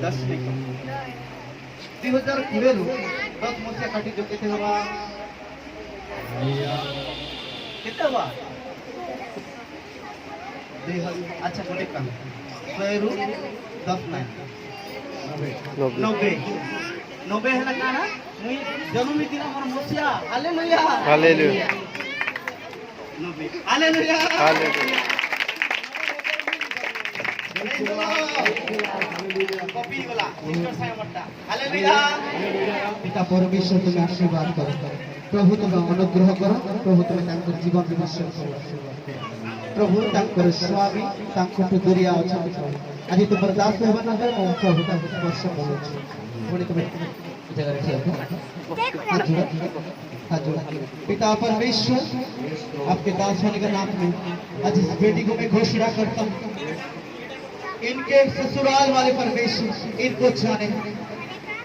10 नहीं 2020 ରୁ 10 ମସିହା କାଟି जो केते हवा केते हवा अच्छा गोटे काम 100 ରୁ 10 नहीं 90 90 है ना मुई जन्म दिन मोर मसिया hallelujah hallelujah 90 hallelujah hallelujah copy वाला मिस्टर साहब मट्टा हालेलुया पिता परमेश्वर तुम्हें आशीर्वाद करो प्रभु तुम्हें अनुग्रह करो प्रभु तुम्हें तांकर जीवन विमर्श प्रभु तांकर स्वामी तांकर दुरिया अच्छा आज तुम दास हेबा ना मैं प्रभु तांकर स्पर्श करो पुणी तुम्हें जगह रखिए हाथ जोड़ा पिता परमेश्वर आपके दास होने के नाम में आज इस बेटी को मैं घोषणा करता हूँ इनके ससुराल वाले परमेश्वर इनको जाने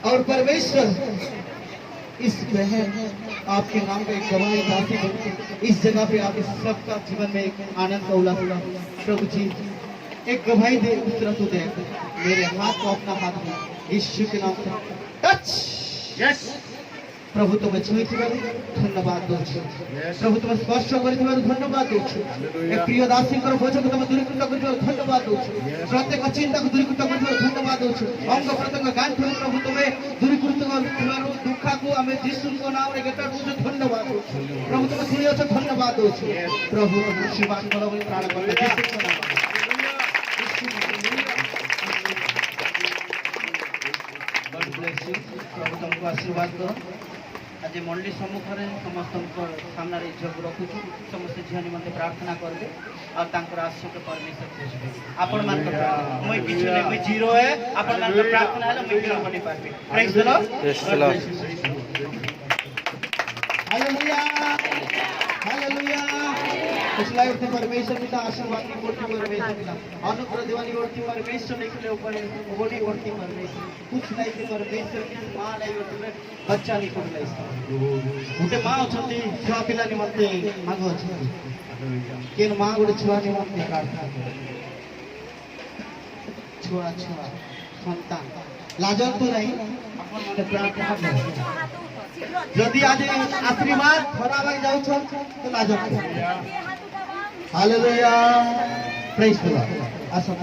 और परमेश्वर इस बहन आपके नाम का एक गवाही दासी बनके इस जगह पे आप इस सबका जीवन में एक आनंद का उल्लास प्रभु जी एक गवाही दे उस तरह तो दे मेरे हाथ को अपना हाथ में यीशु के नाम से टच यस प्रभु तुम्हें छुईथिबारु धन्यवाद दउछु प्रभु तुम्हें स्पर्श करिथिबारु धन्यवाद दउछु ए प्रिय दासींकर बोझ को तुम दूरीकृत करिथिबारु धन्यवाद दउछु प्रत्येक चिंता को दूरीकृत करिथिबारु धन्यवाद दउछु अंग प्रत्यंग गांठ प्रभु तुम्हें दूरीकृत करिथिबारु दुख को हमें यीशु को नाम रे गेटा दउछु धन्यवाद दउछु प्रभु तुम्हें सुनियो छ धन्यवाद दउछु प्रभु आशीर्वाद करो बोली प्राण करते यीशु के नाम गॉड ब्लेस यू प्रभु तुमको आशीर्वाद करो आज मंडली सम्मुख में समस्त सामने झील को रखुचु समस्त झील निमंते प्रार्थना करेंगे और आश्रय परमेश्वर खोजबे आपण मान मुई किछु नै मुई जीरो है आपण मान प्रार्थना है मुई हीरो बनी पारबे praise the lord hallelujah hallelujah पिछला उठे परमेश्वर पिता आशीर्वाद की कोटि परमेश्वर पिता अनुग्रह देवानी कोटि परमेश्वर निकले ऊपर बड़ी कोटि परमेश्वर कुछ नहीं के परमेश्वर की मां नहीं होते बच्चा नहीं कोट नहीं उठे मां अछंती छुआ पिला निमंते मागो अछंती केन मां गोटे छुआ निमंते प्रार्थना छुआ छुआ संतान लाजल तो नहीं अपन माने प्रार्थना कर यदि आज आशीर्वाद फरावा जाऊ छ तो लाजल hallelujah praise the lord Asha